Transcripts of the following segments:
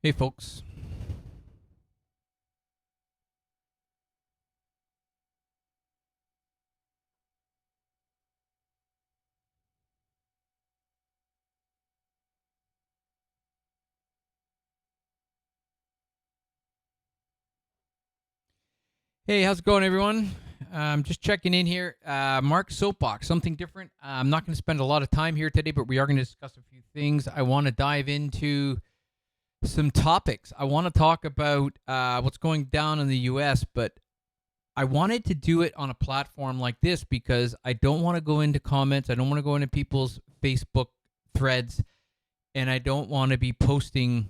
Hey, folks. Hey, how's it going, everyone? Just checking in here. Mark SoapBox, something different. I'm not going to spend a lot of time here today, but we are going to discuss a few things. I want to dive into some topics. I want to talk about what's going down in the U.S., but I wanted to do it on a platform like this because I don't want to go into comments. I don't want to go into people's Facebook threads, and I don't want to be posting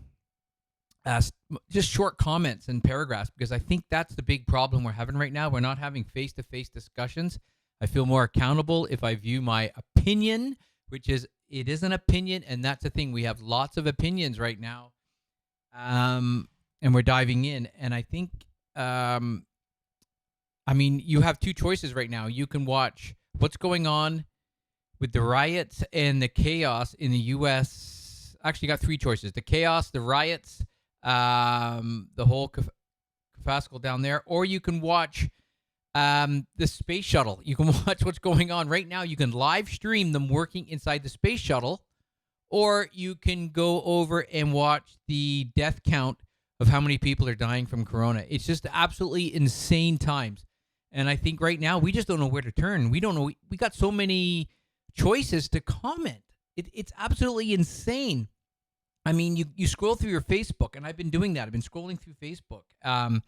just short comments and paragraphs, because I think that's the big problem we're having right now. We're not having face-to-face discussions. I feel more accountable if I view my opinion, which is, it is an opinion, and that's the thing. We have lots of opinions right now, and we're diving in. And I think, you have two choices right now. You can watch what's going on with the riots and the chaos in the U.S. Actually, you got three choices: the chaos, the riots, the whole Kafascal down there, or you can watch the space shuttle. You can watch what's going on right now. You can live stream them working inside the space shuttle, or you can go over and watch the death count of how many people are dying from corona. It's just absolutely insane times. And I think right now we just don't know where to turn. We don't know. We got so many choices to comment. It's absolutely insane. I mean, you scroll through your Facebook, and I've been doing that. I've been scrolling through Facebook, and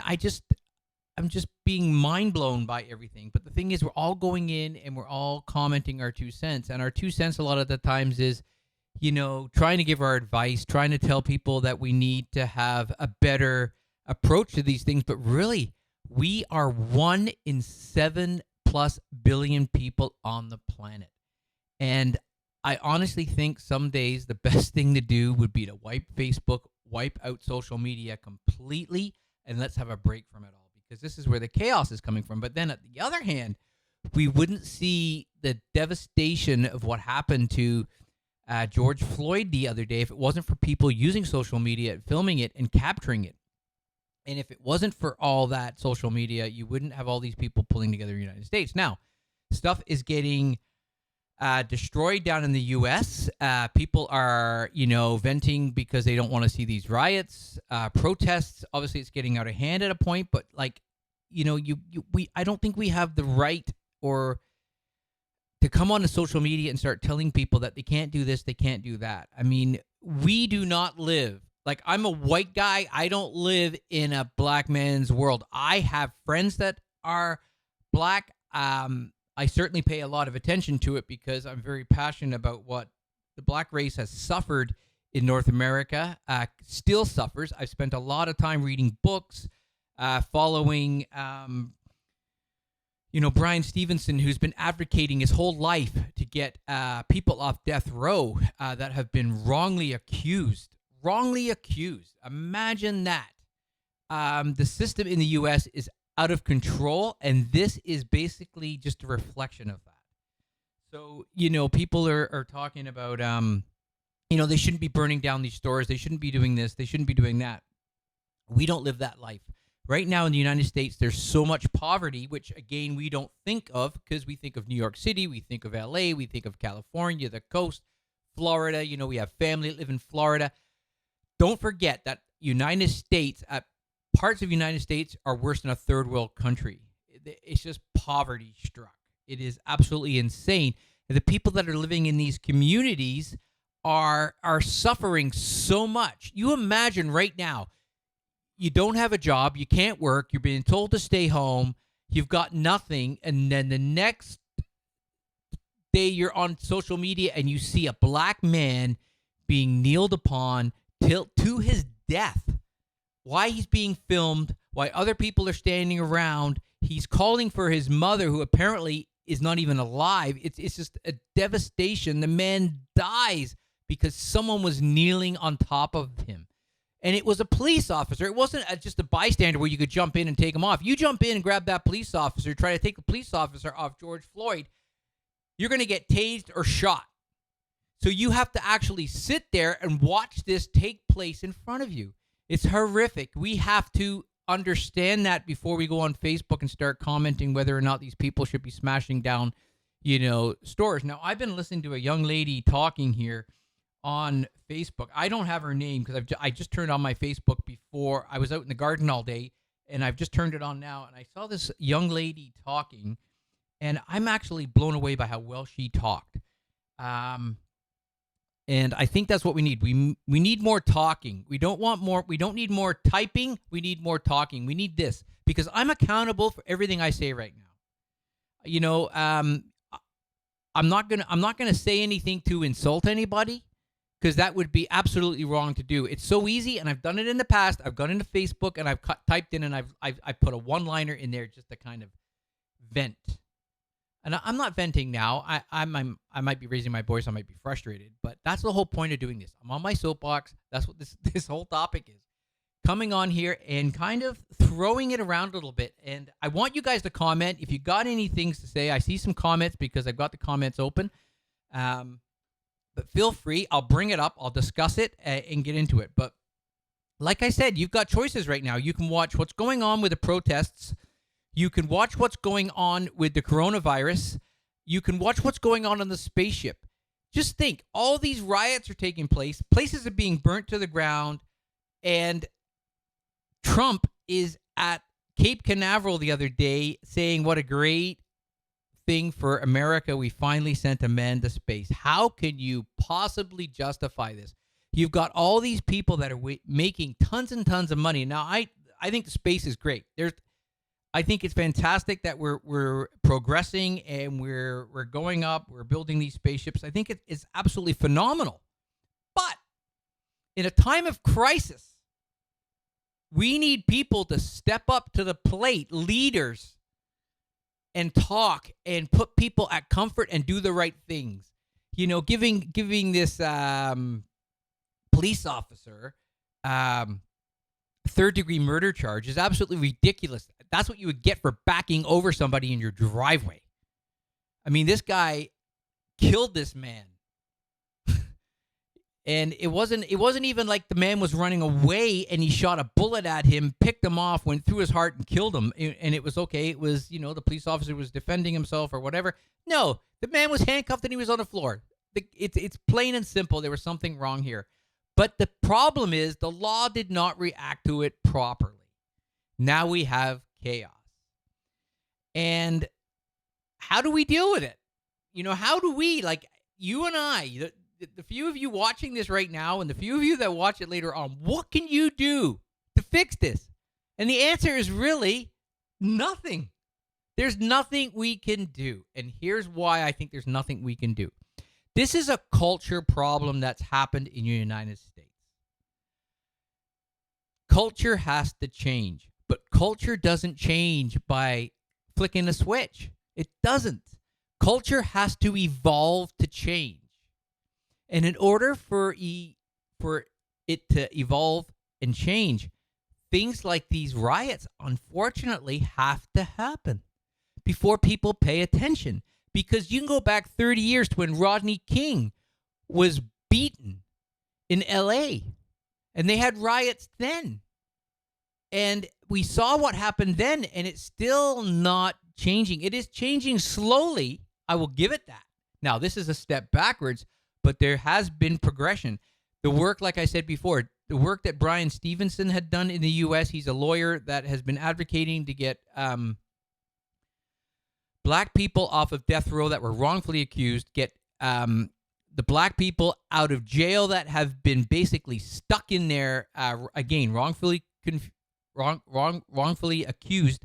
I'm just being mind blown by everything. But the thing is, we're all going in and we're all commenting our 2 cents, and our 2 cents a lot of the times is, trying to give our advice, trying to tell people that we need to have a better approach to these things. But really, we are 1 in 7+ billion people on the planet, and I honestly think some days the best thing to do would be to wipe Facebook, wipe out social media completely, and let's have a break from it all, because this is where the chaos is coming from. But then on the other hand, we wouldn't see the devastation of what happened to George Floyd the other day if it wasn't for people using social media, filming it, and capturing it. And if it wasn't for all that social media, you wouldn't have all these people pulling together the United States. Now, stuff is getting destroyed down in the U.S. People are, venting because they don't want to see these riots, protests. Obviously, it's getting out of hand at a point. But I don't think we have the right or to come onto social media and start telling people that they can't do this, they can't do that. I mean, we do not live. Like, I'm a white guy. I don't live in a black man's world. I have friends that are black. I certainly pay a lot of attention to it because I'm very passionate about what the black race has suffered in North America, still suffers. I've spent a lot of time reading books, following, Brian Stevenson, who's been advocating his whole life to get people off death row that have been wrongly accused. Imagine that. The system in the U.S. is out of control, and this is basically just a reflection of that. So, people are talking about, they shouldn't be burning down these stores. They shouldn't be doing this. They shouldn't be doing that. We don't live that life. Right now in the United States, there's so much poverty, which, again, we don't think of because we think of New York City, we think of L.A., we think of California, the coast, Florida. We have family that live in Florida. Don't forget that United States, parts of United States are worse than a third world country. It's just poverty struck. It is absolutely insane. And the people that are living in these communities are suffering so much. You imagine right now, you don't have a job, you can't work, you're being told to stay home, you've got nothing, and then the next day you're on social media and you see a black man being kneeled upon to his death. Why he's being filmed, why other people are standing around. He's calling for his mother, who apparently is not even alive. It's just a devastation. The man dies because someone was kneeling on top of him. And it was a police officer. It wasn't just a bystander where you could jump in and take him off. You jump in and grab that police officer, try to take the police officer off George Floyd, you're going to get tased or shot. So you have to actually sit there and watch this take place in front of you. It's horrific. We have to understand that before we go on Facebook and start commenting whether or not these people should be smashing down, stores. Now, I've been listening to a young lady talking here on Facebook. I don't have her name because I just turned on my Facebook before. I was out in the garden all day, and I've just turned it on now, and I saw this young lady talking, and I'm actually blown away by how well she talked. And I think that's what we need. We need more talking. We don't need more typing. We need more talking. We need this because I'm accountable for everything I say right now. I'm not gonna say anything to insult anybody because that would be absolutely wrong to do. It's so easy, and I've done it in the past. I've gone into Facebook and I've typed in and I've put a one-liner in there just to kind of vent. And I'm not venting now. I might be raising my voice. I might be frustrated, but that's the whole point of doing this. I'm on my soapbox. That's what this whole topic is. Coming on here and kind of throwing it around a little bit. And I want you guys to comment if you got any things to say. I see some comments because I've got the comments open. But feel free. I'll bring it up. I'll discuss it and get into it. But like I said, you've got choices right now. You can watch what's going on with the protests. You can watch what's going on with the coronavirus. You can watch what's going on the spaceship. Just think, all these riots are taking place. Places are being burnt to the ground. And Trump is at Cape Canaveral the other day saying what a great thing for America. We finally sent a man to space. How can you possibly justify this? You've got all these people that are making tons and tons of money. Now, I think the space is great. I think it's fantastic that we're progressing and we're going up. We're building these spaceships. I think it's absolutely phenomenal. But in a time of crisis, we need people to step up to the plate, leaders, and talk and put people at comfort and do the right things. Giving this police officer third-degree murder charge is absolutely ridiculous. That's what you would get for backing over somebody in your driveway. I mean, this guy killed this man. And it wasn't even like the man was running away and he shot a bullet at him, picked him off, went through his heart and killed him. And it was okay. It was, the police officer was defending himself or whatever. No, the man was handcuffed and he was on the floor. It's plain and simple. There was something wrong here. But the problem is the law did not react to it properly. Now we have chaos. And how do we deal with it? How do we, like you and I, the few of you watching this right now and the few of you that watch it later on, what can you do to fix this? And the answer is really nothing. There's nothing we can do. And here's why I think there's nothing we can do. This is a culture problem that's happened in the United States. Culture has to change, but culture doesn't change by flicking a switch. It doesn't. Culture has to evolve to change. And in order for it to evolve and change, things like these riots, unfortunately, have to happen before people pay attention. Because you can go back 30 years to when Rodney King was beaten in L.A. And they had riots then. And we saw what happened then, and it's still not changing. It is changing slowly. I will give it that. Now, this is a step backwards, but there has been progression. The work, like I said before, the work that Brian Stevenson had done in the U.S., he's a lawyer that has been advocating to get black people off of death row that were wrongfully accused, get the black people out of jail that have been basically stuck in there, again, wrongfully accused,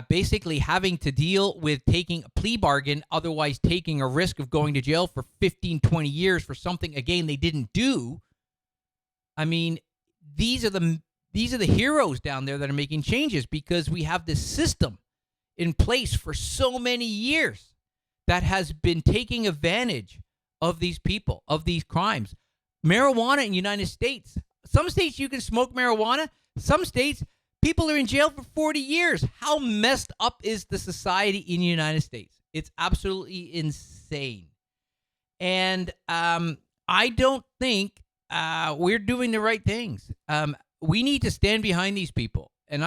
basically having to deal with taking a plea bargain, otherwise taking a risk of going to jail for 15, 20 years for something, again, they didn't do. I mean, these are the heroes down there that are making changes because we have this system in place for so many years that has been taking advantage of these people, of these crimes. Marijuana in the United States. Some states you can smoke marijuana. Some states, people are in jail for 40 years. How messed up is the society in the United States? It's absolutely insane. And I don't think we're doing the right things. We need to stand behind these people. And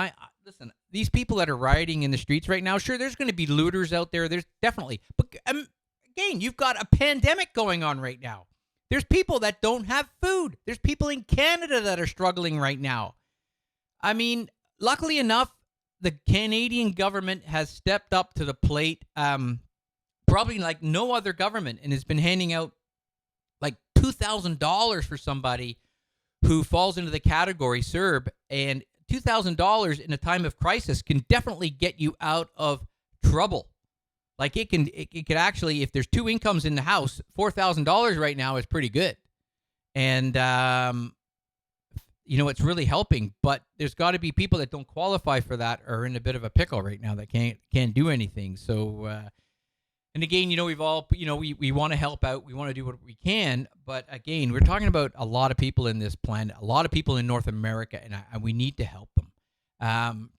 listen, these people that are rioting in the streets right now, sure, there's going to be looters out there. There's definitely. But again, you've got a pandemic going on right now. There's people that don't have food. There's people in Canada that are struggling right now. I mean, luckily enough, the Canadian government has stepped up to the plate, probably like no other government, and has been handing out like $2,000 for somebody who falls into the category CERB. And $2,000 in a time of crisis can definitely get you out of trouble. Like it could actually, if there's two incomes in the house, $4,000 right now is pretty good. And, it's really helping, but there's got to be people that don't qualify for that or are in a bit of a pickle right now that can't do anything. So, and again, we've all, we want to help out. We want to do what we can. But again, we're talking about a lot of people in this planet, a lot of people in North America, and we need to help them.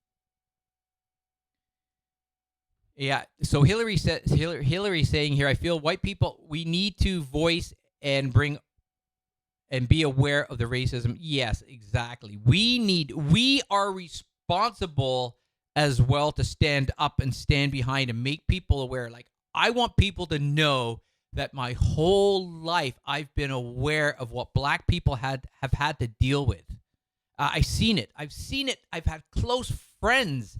Yeah. So Hillary's saying here, I feel white people, we need to voice and be aware of the racism. Yes, exactly. We are responsible as well to stand up and stand behind and make people aware. Like, I want people to know that my whole life I've been aware of what black people have had to deal with. I've seen it. I've had close friends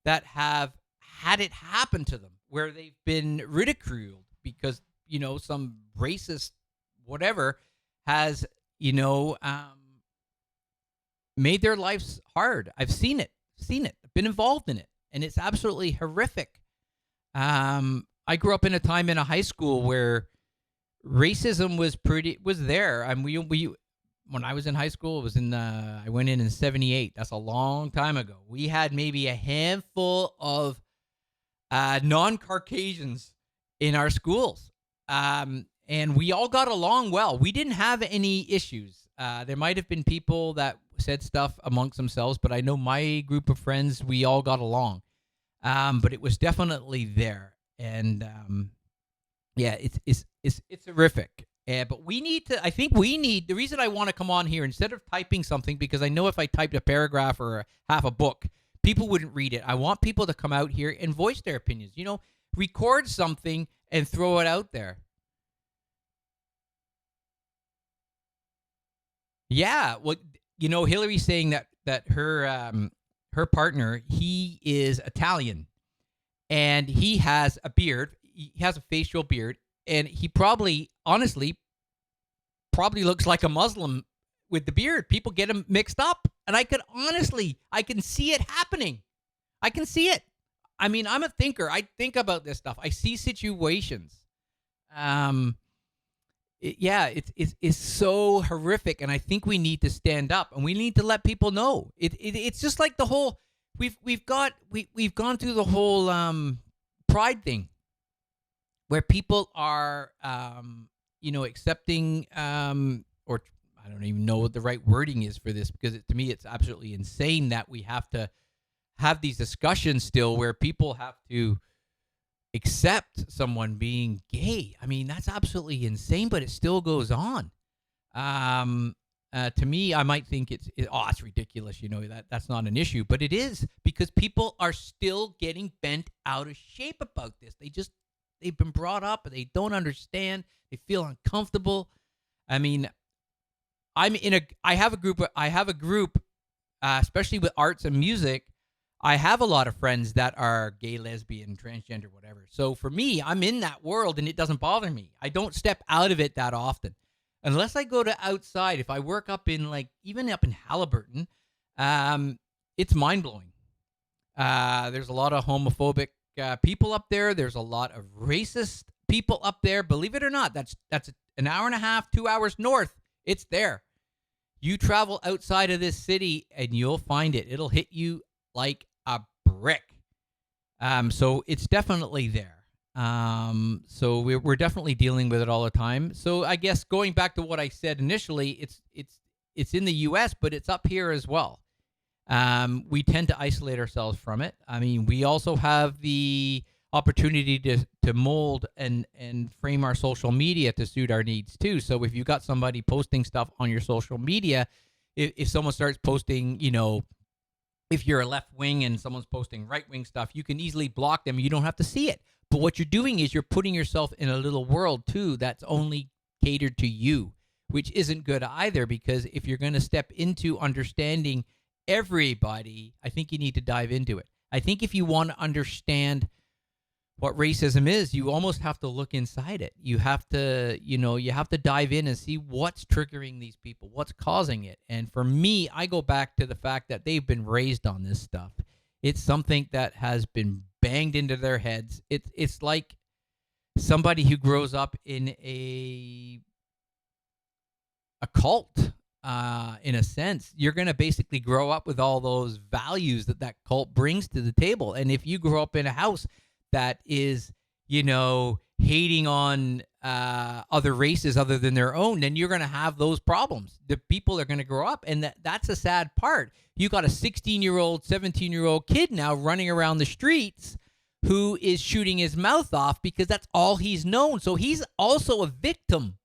that have had it happen to them where they've been ridiculed because, some racist whatever has, made their lives hard. I've seen it, been involved in it, and it's absolutely horrific. I grew up in a time in a high school where racism was there. When I was in high school, it was I went in 78. That's a long time ago. We had maybe a handful of non-Caucasians in our schools. And we all got along well. We didn't have any issues. There might have been people that said stuff amongst themselves, but I know my group of friends, we all got along. But it was definitely there. And yeah, it's horrific. But the reason I want to come on here instead of typing something, because I know if I typed a paragraph or half a book, people wouldn't read it. I want people to come out here and voice their opinions. Record something and throw it out there. Yeah, well, Hillary's saying that her partner, he is Italian, and he has a beard. He has a facial beard, and he honestly looks like a Muslim with the beard. People get him mixed up, and I can see it happening. I can see it. I mean, I'm a thinker. I think about this stuff. I see situations. It's so horrific, and I think we need to stand up and we need to let people know. It's just like the whole we've gone through the whole pride thing, where people are accepting or I don't even know what the right wording is for this, because to me it's absolutely insane that we have to have these discussions still where people have to accept someone being gay. I mean, that's absolutely insane, but it still goes on. To me, I might think it's ridiculous. That's not an issue, but it is, because people are still getting bent out of shape about this. They've been brought up, but they don't understand. They feel uncomfortable. I mean, I have a group, especially with arts and music. I have a lot of friends that are gay, lesbian, transgender, whatever. So for me, I'm in that world and it doesn't bother me. I don't step out of it that often. Unless I go to outside. If I work up in even up in Halliburton, it's mind-blowing. There's a lot of homophobic people up there. There's a lot of racist people up there. Believe it or not, that's an hour and a half, 2 hours north. It's there. You travel outside of this city and you'll find it. It'll hit you like a brick. So it's definitely there. So we're definitely dealing with it all the time. So I guess going back to what I said initially, it's in the U.S., but it's up here as well. We tend to isolate ourselves from it. I mean, we also have opportunity to mold and frame our social media to suit our needs too. So if you've got somebody posting stuff on your social media, if someone starts posting, if you're a left wing and someone's posting right wing stuff, you can easily block them. You don't have to see it. But what you're doing is you're putting yourself in a little world too that's only catered to you, which isn't good either, because if you're going to step into understanding everybody, I think you need to dive into it. I think if you want to understand what racism is, you almost have to look inside it. You have to, you have to dive in and see what's triggering these people, what's causing it. And for me, I go back to the fact that they've been raised on this stuff. It's something that has been banged into their heads. It's like somebody who grows up in a cult, in a sense. You're going to basically grow up with all those values that cult brings to the table. And if you grow up in a house that is, hating on other races other than their own, then you're going to have those problems. The people are going to grow up, and that's a sad part. You got a 16-year-old, 17-year-old kid now running around the streets who is shooting his mouth off because that's all he's known. So he's also a victim.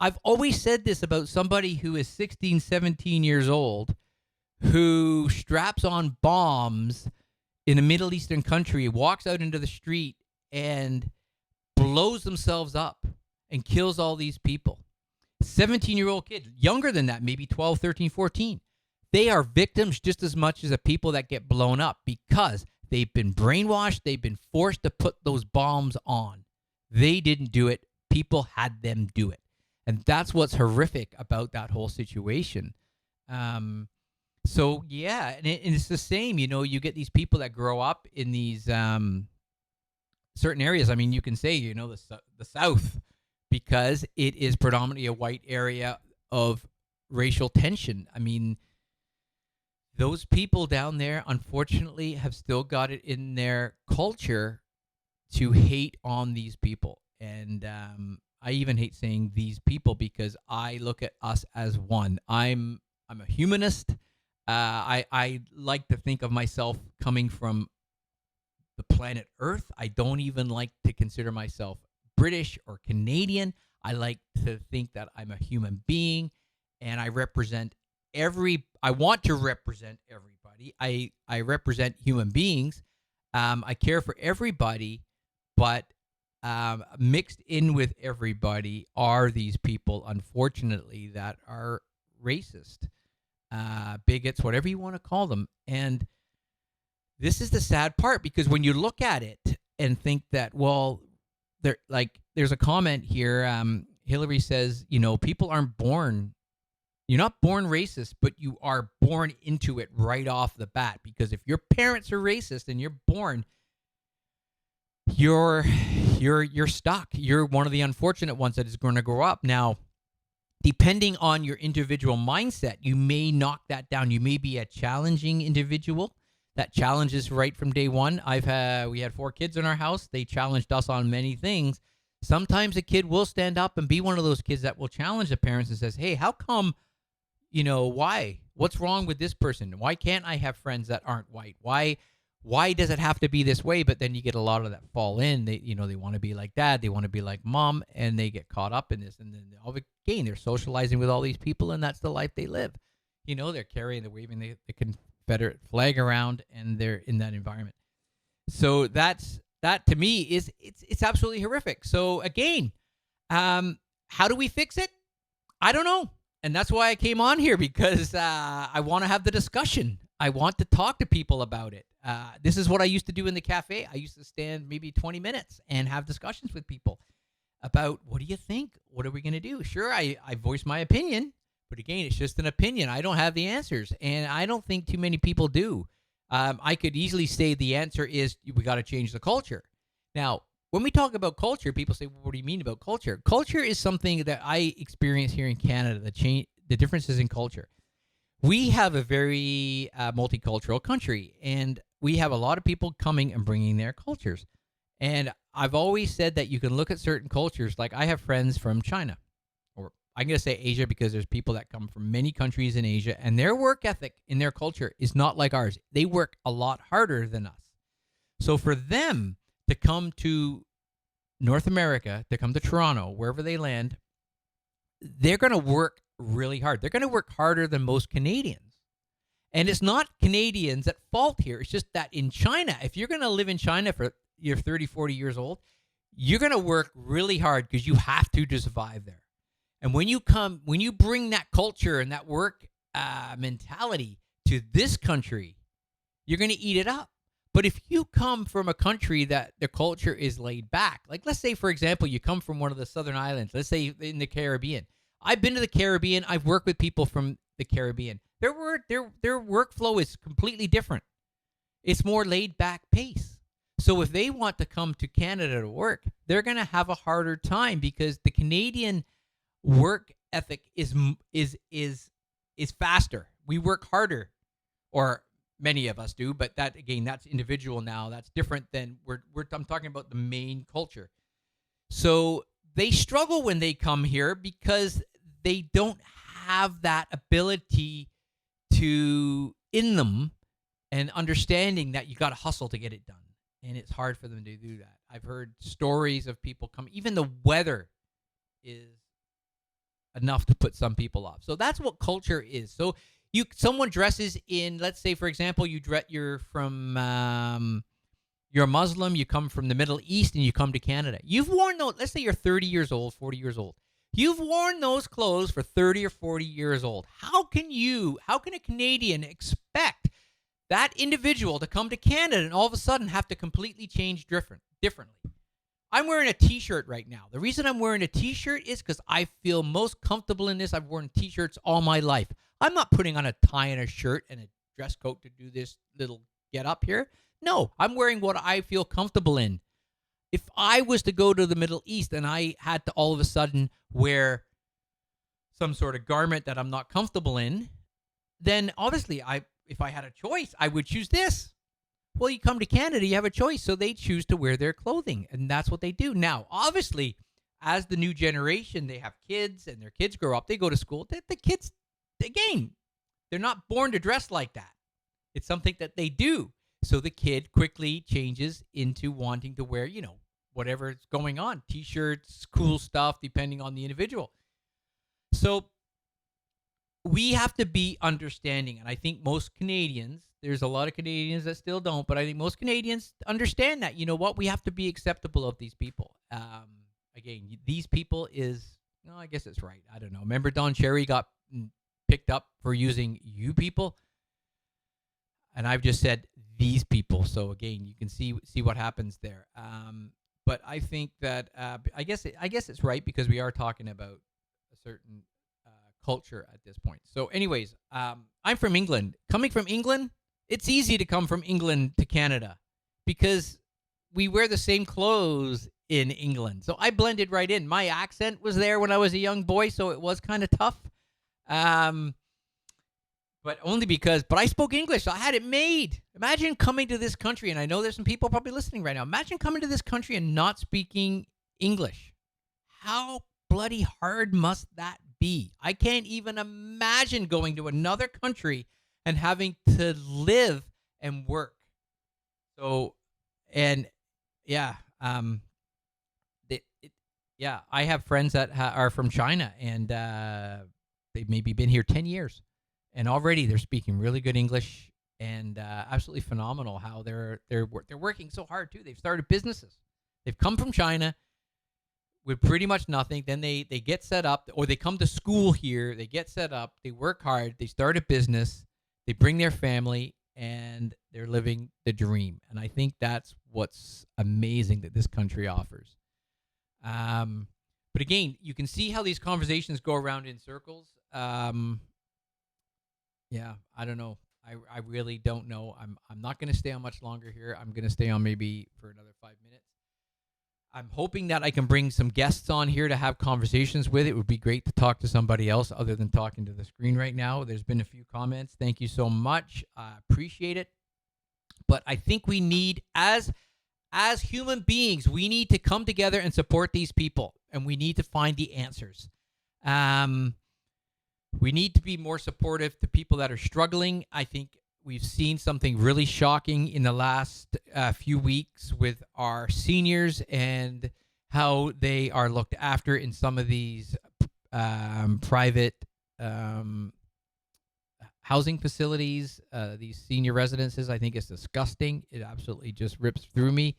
I've always said this about somebody who is 16, 17 years old who straps on bombs in a Middle Eastern country, walks out into the street and blows themselves up and kills all these people. 17-year-old kid, younger than that, maybe 12, 13, 14. They are victims just as much as the people that get blown up because they've been brainwashed. They've been forced to put those bombs on. They didn't do it. People had them do it. And that's what's horrific about that whole situation. So, yeah, and it's the same. You get these people that grow up in these certain areas. I mean, you can say, the South, because it is predominantly a white area of racial tension. I mean, those people down there, unfortunately, have still got it in their culture to hate on these people. And I even hate saying these people because I look at us as one. I'm a humanist. I like to think of myself coming from the planet Earth. I don't even like to consider myself British or Canadian. I like to think that I'm a human being, and I represent I want to represent everybody. I represent human beings. I care for everybody, but mixed in with everybody are these people, unfortunately, that are racist, bigots, whatever you want to call them. And this is the sad part, because when you look at it and think that, well, there's a comment here. Hillary says, people aren't born. You're not born racist, but you are born into it right off the bat. Because if your parents are racist and you're born, you're stuck. You're one of the unfortunate ones that is going to grow up. Now, depending on your individual mindset, you may knock that down. You may be a challenging individual that challenges right from day one. We had 4 kids in our house. They challenged us on many things. Sometimes a kid will stand up and be one of those kids that will challenge the parents and says, hey, how come, why? What's wrong with this person? Why can't I have friends that aren't white? Why does it have to be this way? But then you get a lot of that fall in. They want to be like dad. They want to be like mom, and they get caught up in this. And then again, they're socializing with all these people, and that's the life they live. They're carrying, they're waving the Confederate flag around, and they're in that environment. So that to me is it's absolutely horrific. So again, how do we fix it? I don't know. And that's why I came on here, because I want to have the discussion. I want to talk to people about it. This is what I used to do in the cafe. I used to stand maybe 20 minutes and have discussions with people about, what do you think? What are we going to do? Sure, I voice my opinion, but again, it's just an opinion. I don't have the answers, and I don't think too many people do. I could easily say the answer is we got to change the culture. Now, when we talk about culture, people say, well, what do you mean about culture? Culture is something that I experience here in Canada, the differences in culture. We have a very multicultural country, and we have a lot of people coming and bringing their cultures. And I've always said that you can look at certain cultures. Like, I have friends from China, or I'm going to say Asia, because there's people that come from many countries in Asia, and their work ethic in their culture is not like ours. They work a lot harder than us. So for them to come to North America, to come to Toronto, wherever they land, they're going to work really hard. They're going to work harder than most Canadians. And it's not Canadians at fault here. It's just that in China, if you're going to live in China for you're 30, 40 years old, you're going to work really hard because you have to survive there. And when you bring that culture and that work mentality to this country, you're going to eat it up. But if you come from a country that the culture is laid back, like let's say, for example, you come from one of the southern islands, let's say in the Caribbean. I've been to the Caribbean. I've worked with people from the Caribbean. Their workflow is completely different. It's more laid back pace. So if they want to come to Canada to work, they're going to have a harder time because the Canadian work ethic is faster. We work harder, or many of us do, but that again, that's individual now. That's different than I'm talking about the main culture. So they struggle when they come here because they don't have that ability in them and understanding that you got to hustle to get it done. And it's hard for them to do that. I've heard stories of people come, even the weather is enough to put some people off. So that's what culture is. So someone dresses in, let's say, for example, you're from, you're a Muslim, you come from the Middle East and you come to Canada. You've worn those, let's say you're 30 years old, 40 years old. You've worn those clothes for 30 or 40 years old. How can a Canadian expect that individual to come to Canada and all of a sudden have to completely change differently? I'm wearing a T-shirt right now. The reason I'm wearing a T-shirt is because I feel most comfortable in this. I've worn T-shirts all my life. I'm not putting on a tie and a shirt and a dress coat to do this little get up here. No, I'm wearing what I feel comfortable in. If I was to go to the Middle East and I had to all of a sudden wear some sort of garment that I'm not comfortable in, then obviously if I had a choice, I would choose this. Well, you come to Canada, you have a choice, so they choose to wear their clothing, and that's what they do. Now, obviously, as the new generation, they have kids, and their kids grow up, they go to school. The kids, again, they're not born to dress like that. It's something that they do. So the kid quickly changes into wanting to wear, whatever's going on, T-shirts, cool stuff, depending on the individual. So we have to be understanding, and I think most Canadians, there's a lot of Canadians that still don't, but I think most Canadians understand that, we have to be acceptable of these people. Again, these people I guess it's right. I don't know. Remember Don Cherry got picked up for using you people? And I've just said these people. So again, you can see what happens there. But I think that I guess it's right because we are talking about a certain culture at this point. So anyways, I'm from England. Coming from England, it's easy to come from England to Canada because we wear the same clothes in England. So I blended right in. My accent was there when I was a young boy, so it was kind of tough. But I spoke English, so I had it made. Imagine coming to this country, and I know there's some people probably listening right now. Imagine coming to this country and not speaking English. How bloody hard must that be? I can't even imagine going to another country and having to live and work. So, and yeah, I have friends that are from China, and they've maybe been here 10 years. And already they're speaking really good English and absolutely phenomenal how they're working so hard too. They've started businesses. They've come from China with pretty much nothing. Then they get set up, or they come to school here. They get set up. They work hard. They start a business. They bring their family, and they're living the dream. And I think that's what's amazing that this country offers. But again, you can see how these conversations go around in circles. Yeah, I don't know. I really don't know. I'm not going to stay on much longer here. I'm going to stay on maybe for another 5 minutes. I'm hoping that I can bring some guests on here to have conversations with. It would be great to talk to somebody else other than talking to the screen right now. There's been a few comments. Thank you so much. I appreciate it. But I think we need, as human beings, we need to come together and support these people, and we need to find the answers. We need to be more supportive to people that are struggling. I think we've seen something really shocking in the last few weeks with our seniors and how they are looked after in some of these private housing facilities, these senior residences. I think it's disgusting. It absolutely just rips through me.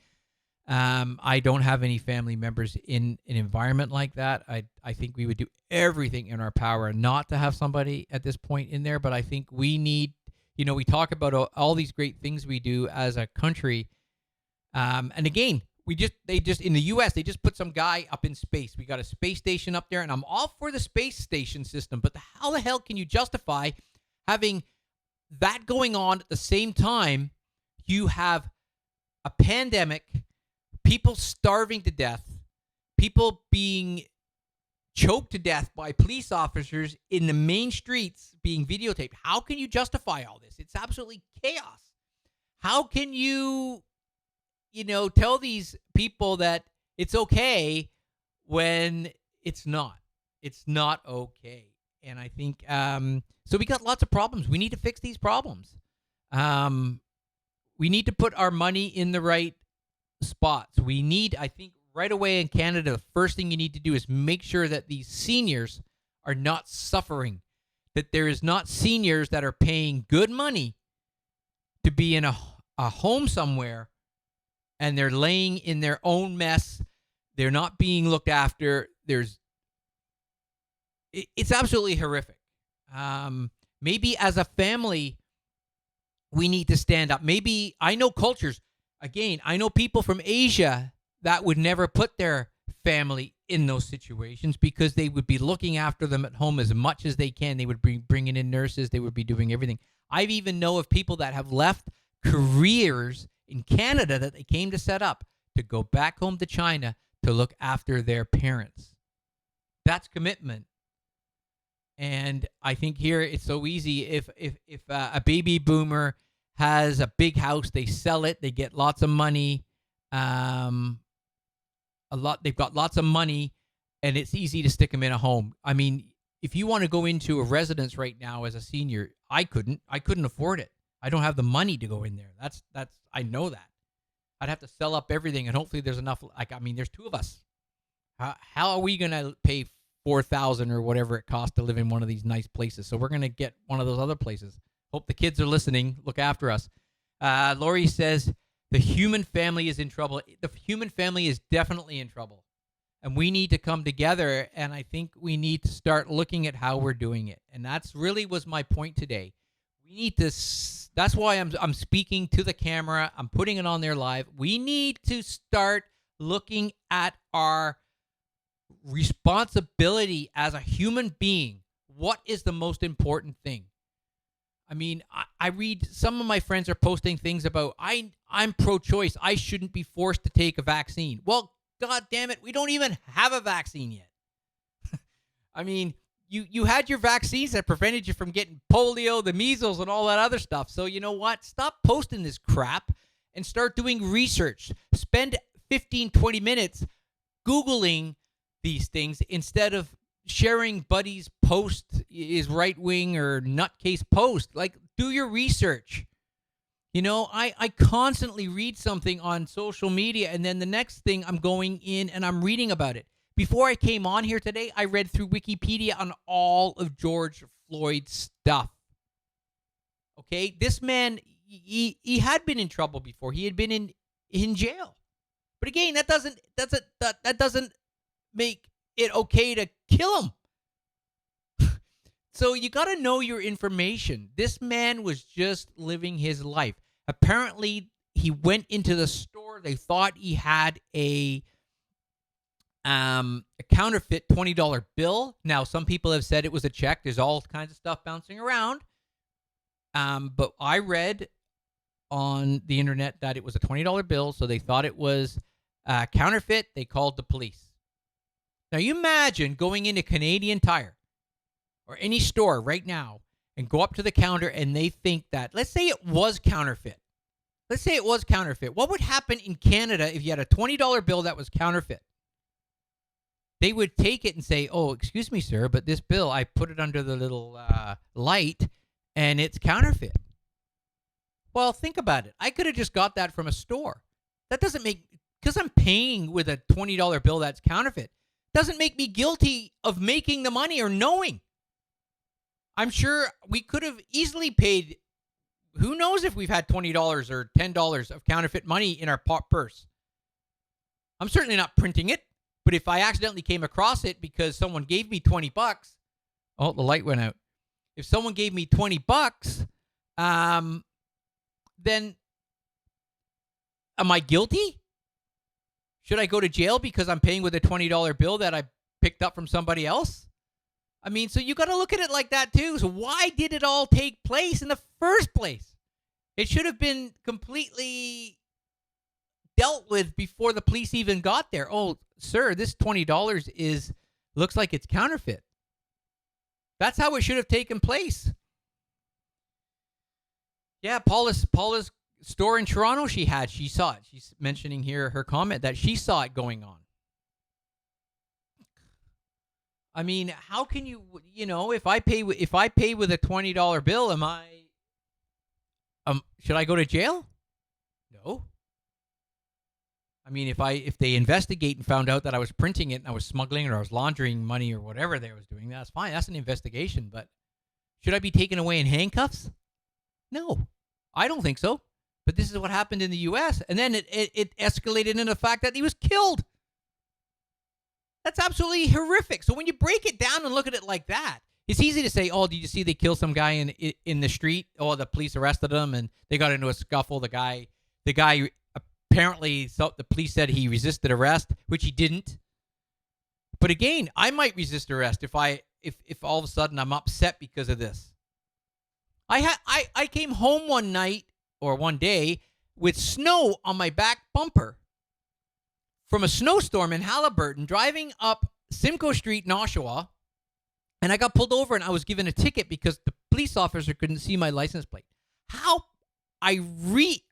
I don't have any family members in an environment like that. I think we would do everything in our power not to have somebody at this point in there. But I think we need, we talk about all these great things we do as a country. And again, they just in the U.S. they just put some guy up in space. We got a space station up there, and I'm all for the space station system. But how the hell can you justify having that going on at the same time you have a pandemic? People starving to death, people being choked to death by police officers in the main streets being videotaped. How can you justify all this? It's absolutely chaos. How can you, tell these people that it's okay when it's not? It's not okay. And I think, so we got lots of problems. We need to fix these problems. We need to put our money in the right spots. We need, I think, right away in Canada, the first thing you need to do is make sure that these seniors are not suffering, that there is not seniors that are paying good money to be in a home somewhere and they're laying in their own mess. They're not being looked after. It's absolutely horrific. Maybe as a family, we need to stand up. Maybe I know cultures. Again, I know people from Asia that would never put their family in those situations because they would be looking after them at home as much as they can. They would be bringing in nurses. They would be doing everything. I even know of people that have left careers in Canada that they came to set up to go back home to China to look after their parents. That's commitment. And I think here it's so easy. If a baby boomer has a big house, they sell it, they get lots of money. They've got lots of money, and it's easy to stick them in a home. I mean, if you want to go into a residence right now as a senior, I couldn't afford it. I don't have the money to go in there. That's I know that. I'd have to sell up everything, and hopefully there's enough. There's two of us. How are we gonna pay $4,000 or whatever it costs to live in one of these nice places? So we're gonna get one of those other places. Hope the kids are listening. Look after us. Lori says, the human family is in trouble. The human family is definitely in trouble. And we need to come together, and I think we need to start looking at how we're doing it. And that's really was my point today. We need to, that's why I'm speaking to the camera. I'm putting it on there live. We need to start looking at our responsibility as a human being. What is the most important thing? I mean, I read some of my friends are posting things about I'm pro-choice. I shouldn't be forced to take a vaccine. Well, God damn it, we don't even have a vaccine yet. I mean, you had your vaccines that prevented you from getting polio, the measles, and all that other stuff. So you know what? Stop posting this crap and start doing research. Spend 15, 20 minutes Googling these things instead of sharing buddy's post is right wing or nutcase post. Like, do your research. I constantly read something on social media, and then the next thing I'm going in and I'm reading about it. Before I came on here today, I read through Wikipedia on all of George Floyd's stuff. Okay, this man, he had been in trouble before. He had been in jail. But again, that doesn't make it okay to kill him. So you got to know your information. This man was just living his life. Apparently, he went into the store. They thought he had a counterfeit $20 bill. Now, some people have said it was a check. There's all kinds of stuff bouncing around. But I read on the internet that it was a $20 bill, so they thought it was counterfeit. They called the police. Now, you imagine going into Canadian Tire or any store right now and go up to the counter and they think that, let's say it was counterfeit. Let's say it was counterfeit. What would happen in Canada if you had a $20 bill that was counterfeit? They would take it and say, oh, excuse me, sir, but this bill, I put it under the little light and it's counterfeit. Well, think about it. I could have just got that from a store. That doesn't make, because I'm paying with a $20 bill that's counterfeit, doesn't make me guilty of making the money or knowing. I'm sure we could have easily paid, who knows if we've had $20 or $10 of counterfeit money in our purse. I'm certainly not printing it, but if I accidentally came across it because someone gave me $20, oh, the light went out. If someone gave me $20, then am I guilty? Should I go to jail because I'm paying with a $20 bill that I picked up from somebody else? I mean, so you got to look at it like that too. So why did it all take place in the first place? It should have been completely dealt with before the police even got there. Oh, sir, this $20 looks like it's counterfeit. That's how it should have taken place. Yeah, Paula's store in Toronto, she saw it. She's mentioning here her comment that she saw it going on. I mean, how can you if I pay with a $20 bill, should I go to jail? No. I mean, if they investigate and found out that I was printing it and I was smuggling or I was laundering money or whatever they was doing, that's fine. That's an investigation. But should I be taken away in handcuffs? No, I don't think so. But this is what happened in the U.S. And then it escalated into the fact that he was killed. That's absolutely horrific. So when you break it down and look at it like that, it's easy to say, oh, did you see they killed some guy in the street? Oh, the police arrested him and they got into a scuffle. The guy apparently, the police said he resisted arrest, which he didn't. But again, I might resist arrest if all of a sudden I'm upset because of this. I came home one night or one day with snow on my back bumper from a snowstorm in Halliburton, driving up Simcoe Street in Oshawa, and I got pulled over and I was given a ticket because the police officer couldn't see my license plate. How irate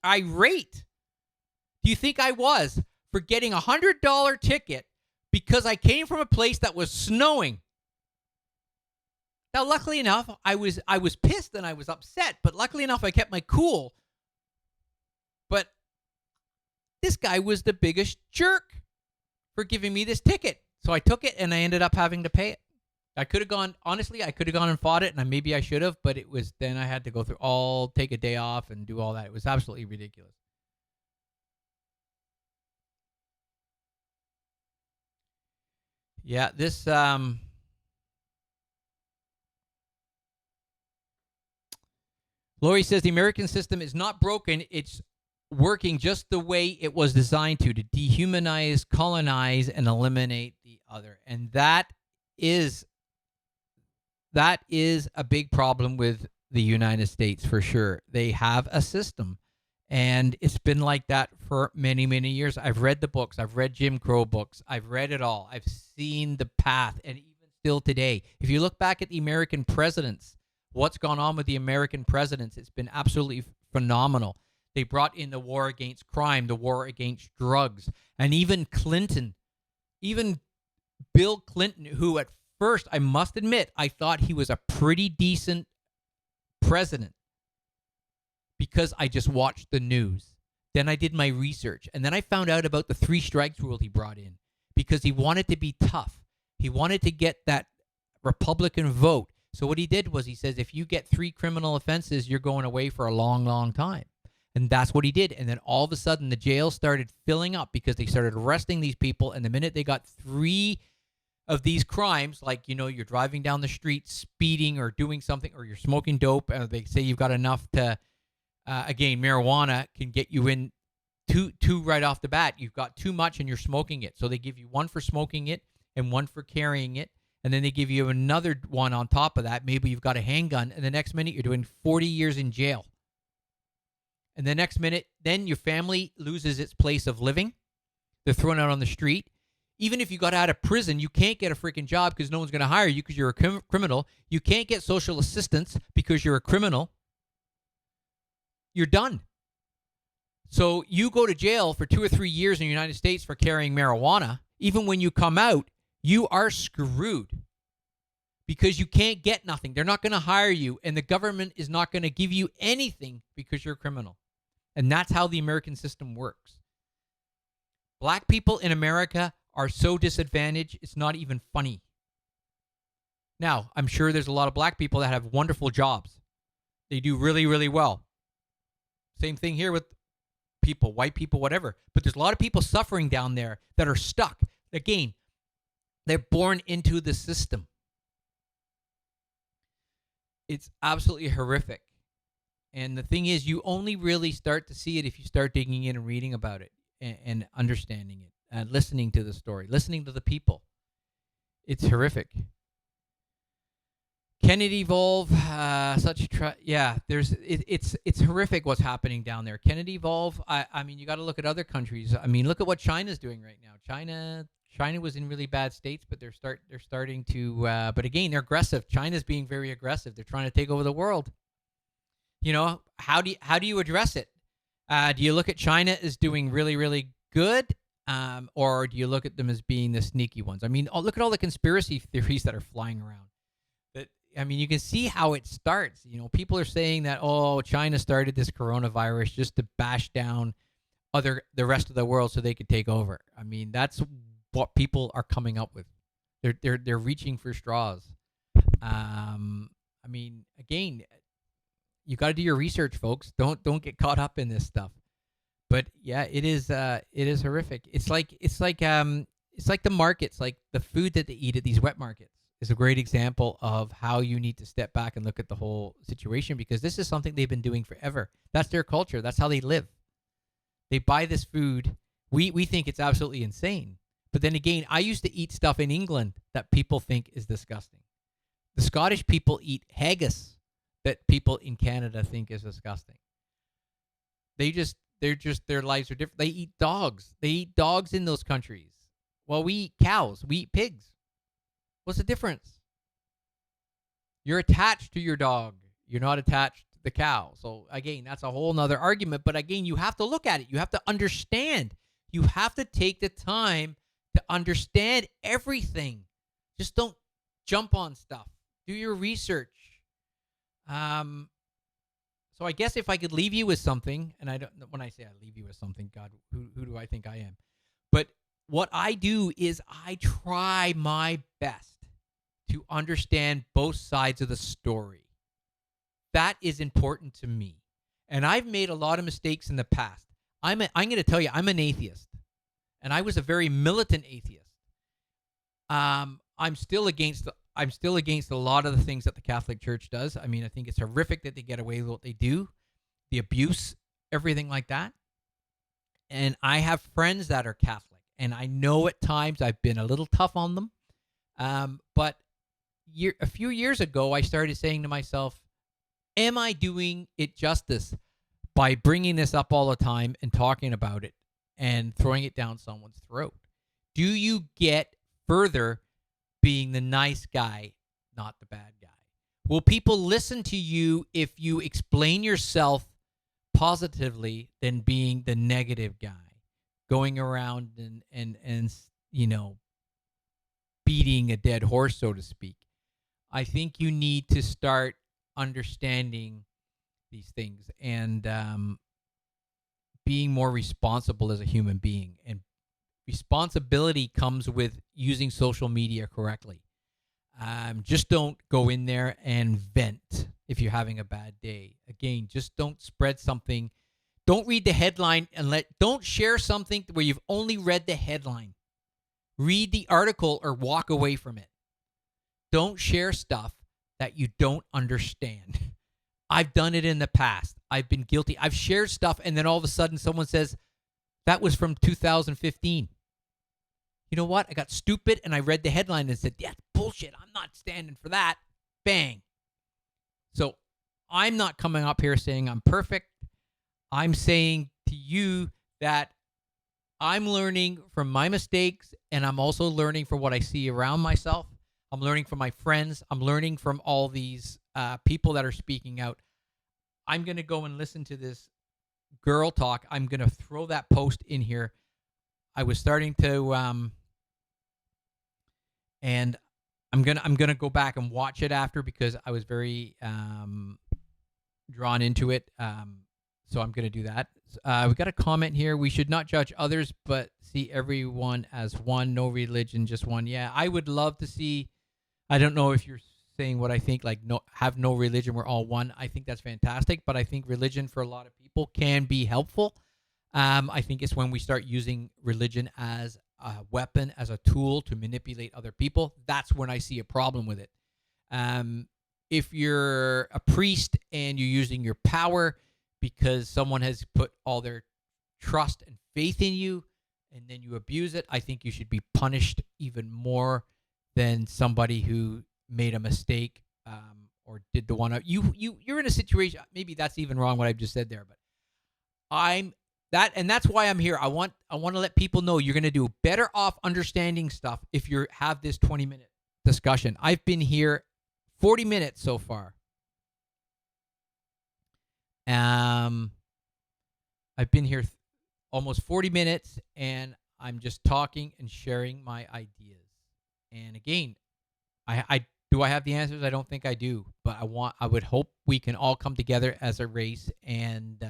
do you think I was for getting a $100 ticket because I came from a place that was snowing? Now, luckily enough, I was pissed and I was upset, but luckily enough, I kept my cool. But this guy was the biggest jerk for giving me this ticket. So I took it and I ended up having to pay it. I could have gone and fought it, and maybe I should have, but then I had to go through take a day off and do all that. It was absolutely ridiculous. Yeah, this Lori says the American system is not broken. It's working just the way it was designed to dehumanize, colonize, and eliminate the other. And that is a big problem with the United States for sure. They have a system, and it's been like that for many, many years. I've read the books. I've read Jim Crow books. I've read it all. I've seen the path, and even still today, if you look back at the American presidents, what's gone on with the American presidents, it's been absolutely phenomenal. They brought in the war against crime, the war against drugs, and even Clinton, even Bill Clinton, who at first, I must admit, I thought he was a pretty decent president because I just watched the news. Then I did my research, and then I found out about the 3 strikes rule he brought in because he wanted to be tough. He wanted to get that Republican vote. So what he did was he says, if you get 3 criminal offenses, you're going away for a long, long time. And that's what he did. And then all of a sudden, the jail started filling up because they started arresting these people. And the minute they got 3 of these crimes, like, you're driving down the street, speeding or doing something, or you're smoking dope, they say you've got enough to, again, marijuana can get you in two right off the bat. You've got too much and you're smoking it. So they give you 1 for smoking it and 1 for carrying it. And then they give you another one on top of that. Maybe you've got a handgun. And the next minute, you're doing 40 years in jail. And the next minute, then your family loses its place of living. They're thrown out on the street. Even if you got out of prison, you can't get a freaking job because no one's going to hire you because you're a criminal. You can't get social assistance because you're a criminal. You're done. So you go to jail for 2 or 3 years in the United States for carrying marijuana. Even when you come out, you are screwed because you can't get nothing. They're not going to hire you, and the government is not going to give you anything because you're a criminal. And that's how the American system works. Black people in America are so disadvantaged, it's not even funny. Now, I'm sure there's a lot of black people that have wonderful jobs. They do really, really well. Same thing here with people, white people, whatever. But there's a lot of people suffering down there that are stuck. Again, they're born into the system. It's absolutely horrific. And the thing is, you only really start to see it if you start digging in and reading about it and understanding it and listening to the story, listening to the people. It's horrific. Can it evolve? It's horrific what's happening down there. Can it evolve? I mean, you got to look at other countries. I mean, look at what China's doing right now. China was in really bad states, but they're starting to. But again, they're aggressive. China's being very aggressive. They're trying to take over the world. You know, how do you address it? Do you look at China as doing really, really good, or do you look at them as being the sneaky ones? I mean, look at all the conspiracy theories that are flying around. I mean, you can see how it starts. You know, people are saying that, China started this coronavirus just to bash down the rest of the world so they could take over. I mean, that's what people are coming up with. They're reaching for straws. I mean, again, you got to do your research, folks. Don't get caught up in this stuff. But yeah, it is horrific. It's like the markets, like the food that they eat at these wet markets is a great example of how you need to step back and look at the whole situation, because this is something they've been doing forever. That's their culture. That's how they live. They buy this food. We think it's absolutely insane. But then again, I used to eat stuff in England that people think is disgusting. The Scottish people eat haggis that people in Canada think is disgusting. Their lives are different. They eat dogs. They eat dogs in those countries. Well, we eat cows. We eat pigs. What's the difference? You're attached to your dog. You're not attached to the cow. So again, that's a whole nother argument. But again, you have to look at it. You have to understand. You have to take the time to understand everything. Just don't jump on stuff. Do your research. So I guess if I could leave you with something, and when I say I leave you with something, God, who do I think I am? But what I do is I try my best to understand both sides of the story. That is important to me. And I've made a lot of mistakes in the past. I'm going to tell you, I'm an atheist. And I was a very militant atheist. I'm still against a lot of the things that the Catholic Church does. I mean, I think it's horrific that they get away with what they do, the abuse, everything like that. And I have friends that are Catholic, and I know at times I've been a little tough on them. But a few years ago, I started saying to myself, am I doing it justice by bringing this up all the time and talking about it and throwing it down someone's throat? Do you get further being the nice guy, not the bad guy? Will people listen to you if you explain yourself positively than being the negative guy, going around and beating a dead horse, so to speak? I think you need to start understanding these things and being more responsible as a human being. And responsibility comes with using social media correctly. Just don't go in there and vent if you're having a bad day. Again, just don't spread something. Don't read the headline and don't share something where you've only read the headline. Read the article or walk away from it. Don't share stuff that you don't understand. I've done it in the past. I've been guilty. I've shared stuff and then all of a sudden someone says, that was from 2015. You know what? I got stupid and I read the headline and said, yeah, bullshit. I'm not standing for that. Bang. So I'm not coming up here saying I'm perfect. I'm saying to you that I'm learning from my mistakes, and I'm also learning from what I see around myself. I'm learning from my friends. I'm learning from all these people that are speaking out. I'm going to go and listen to this girl talk. I'm going to throw that post in here. I was starting to, and I'm gonna go back and watch it after because I was very drawn into it. So I'm gonna do that. We got a comment here. We should not judge others, but see everyone as one. No religion, just one. Yeah, I would love to see. I don't know if you're saying what I think, like have no religion, we're all one. I think that's fantastic, but I think religion for a lot of people can be helpful. I think it's when we start using religion as a weapon, as a tool to manipulate other people. That's when I see a problem with it. If you're a priest and you're using your power because someone has put all their trust and faith in you and then you abuse it, I think you should be punished even more than somebody who made a mistake or did the one. You're in a situation, maybe that's even wrong what I've just said there, but that's why I'm here. I want to let people know you're going to do better off understanding stuff if you have this 20-minute discussion. I've been here 40 minutes so far. I've been here almost 40 minutes, and I'm just talking and sharing my ideas. And again, I have the answers? I don't think I do, but I would hope we can all come together as a race and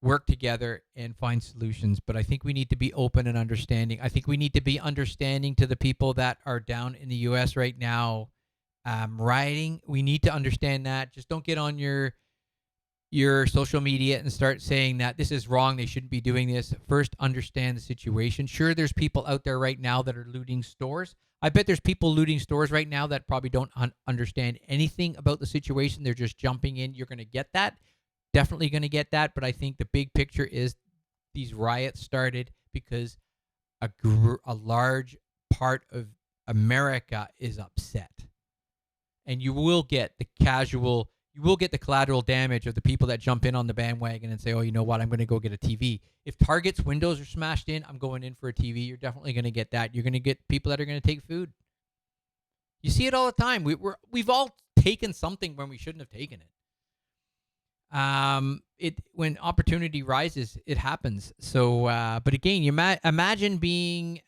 work together and find solutions. But I think we need to be open and understanding. I think we need to be understanding to the people that are down in the U.S. right now rioting. We need to understand that. Just don't get on your social media and start saying that this is wrong, they shouldn't be doing this. First, understand the situation. Sure, there's people out there right now that are looting stores. I bet there's people looting stores right now that probably don't understand anything about the situation. They're just jumping in. You're going to get that. Definitely going to get that. But I think the big picture is these riots started because a large part of America is upset. And you will get the collateral damage of the people that jump in on the bandwagon and say, oh, you know what, I'm going to go get a TV. If Target's windows are smashed in, I'm going in for a TV. You're definitely going to get that. You're going to get people that are going to take food. You see it all the time. We've all taken something when we shouldn't have taken it. When opportunity rises, it happens. So, but again, you imagine being...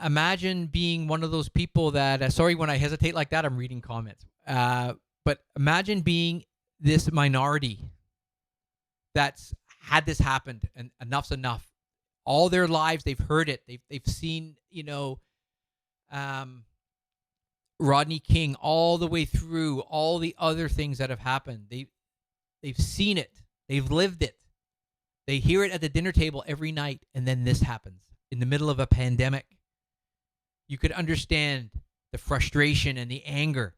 imagine being one of those people that, sorry, when I hesitate like that, I'm reading comments. But imagine being this minority that's had this happen, and enough's enough. All their lives, they've heard it. They've seen, Rodney King all the way through all the other things that have happened. They've seen it. They've lived it. They hear it at the dinner table every night, and then this happens in the middle of a pandemic. You could understand the frustration and the anger.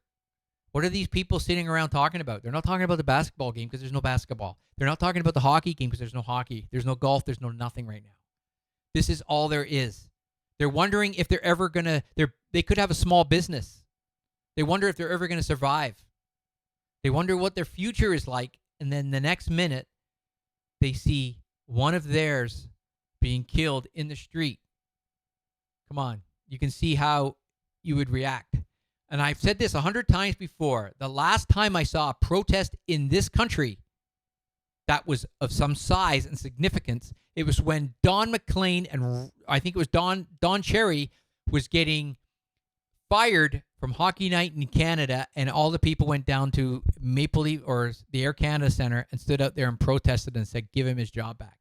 What are these people sitting around talking about? They're not talking about the basketball game because there's no basketball. They're not talking about the hockey game because there's no hockey. There's no golf. There's no nothing right now. This is all there is. They're wondering if they're ever going to... They could have a small business. They wonder if they're ever going to survive. They wonder what their future is like. And then the next minute, they see one of theirs being killed in the street. Come on. You can see how you would react. And I've said this 100 times before. The last time I saw a protest in this country that was of some size and significance, it was when Don McLean and I think it was Don Cherry was getting fired from Hockey Night in Canada, and all the people went down to Maple Leaf or the Air Canada Center and stood out there and protested and said, give him his job back.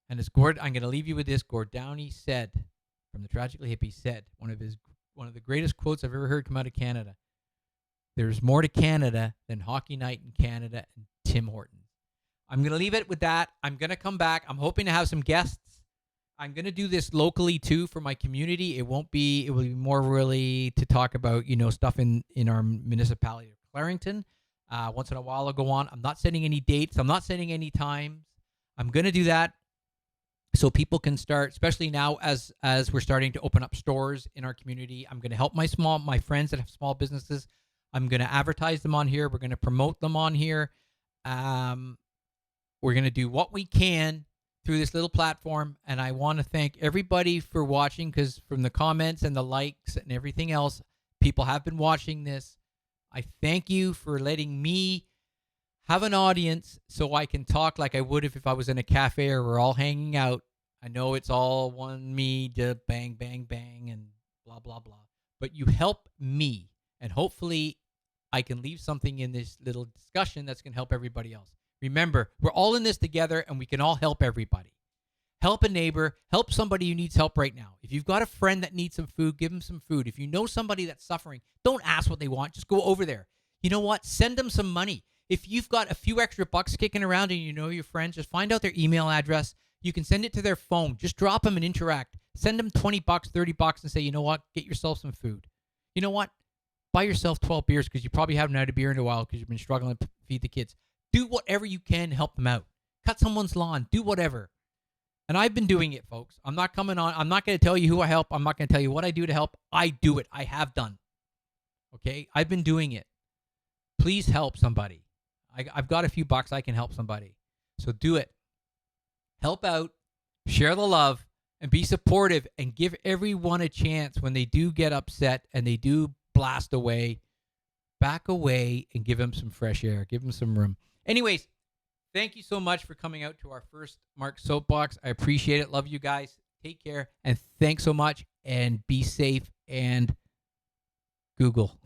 And as I'm going to leave you with this. Gord Downie said, from the Tragically Hippie, said one of the greatest quotes I've ever heard come out of Canada. There's more to Canada than Hockey Night in Canada and Tim Hortons. I'm going to leave it with that. I'm going to come back. I'm hoping to have some guests. I'm going to do this locally too for my community. It will be more really to talk about, stuff in our municipality of Clarington. Once in a while I'll go on. I'm not setting any dates. I'm not setting any times. I'm going to do that so people can start, especially now as we're starting to open up stores in our community. I'm going to help my friends that have small businesses. I'm going to advertise them on here. We're going to promote them on here. We're going to do what we can through this little platform, and I want to thank everybody for watching, because from the comments and the likes and everything else, people have been watching this. I thank you for letting me have an audience so I can talk like I would if I was in a cafe or we're all hanging out. I know it's all one me, just bang, bang, bang, and blah, blah, blah. But you help me, and hopefully I can leave something in this little discussion that's going to help everybody else. Remember, we're all in this together, and we can all help everybody. Help a neighbor. Help somebody who needs help right now. If you've got a friend that needs some food, give them some food. If you know somebody that's suffering, don't ask what they want. Just go over there. You know what? Send them some money. If you've got a few extra bucks kicking around and you know your friends, just find out their email address. You can send it to their phone. Just drop them and interact. Send them 20 bucks, 30 bucks and say, you know what? Get yourself some food. You know what? Buy yourself 12 beers because you probably haven't had a beer in a while because you've been struggling to feed the kids. Do whatever you can to help them out. Cut someone's lawn. Do whatever. And I've been doing it, folks. I'm not coming on. I'm not going to tell you who I help. I'm not going to tell you what I do to help. I do it. I have done. Okay? I've been doing it. Please help somebody. I've got a few bucks. I can help somebody. So do it. Help out. Share the love. And be supportive. And give everyone a chance when they do get upset and they do blast away. Back away and give them some fresh air. Give them some room. Anyways. Thank you so much for coming out to our first Mark Soapbox. I appreciate it. Love you guys. Take care. And thanks so much. And be safe. And Google.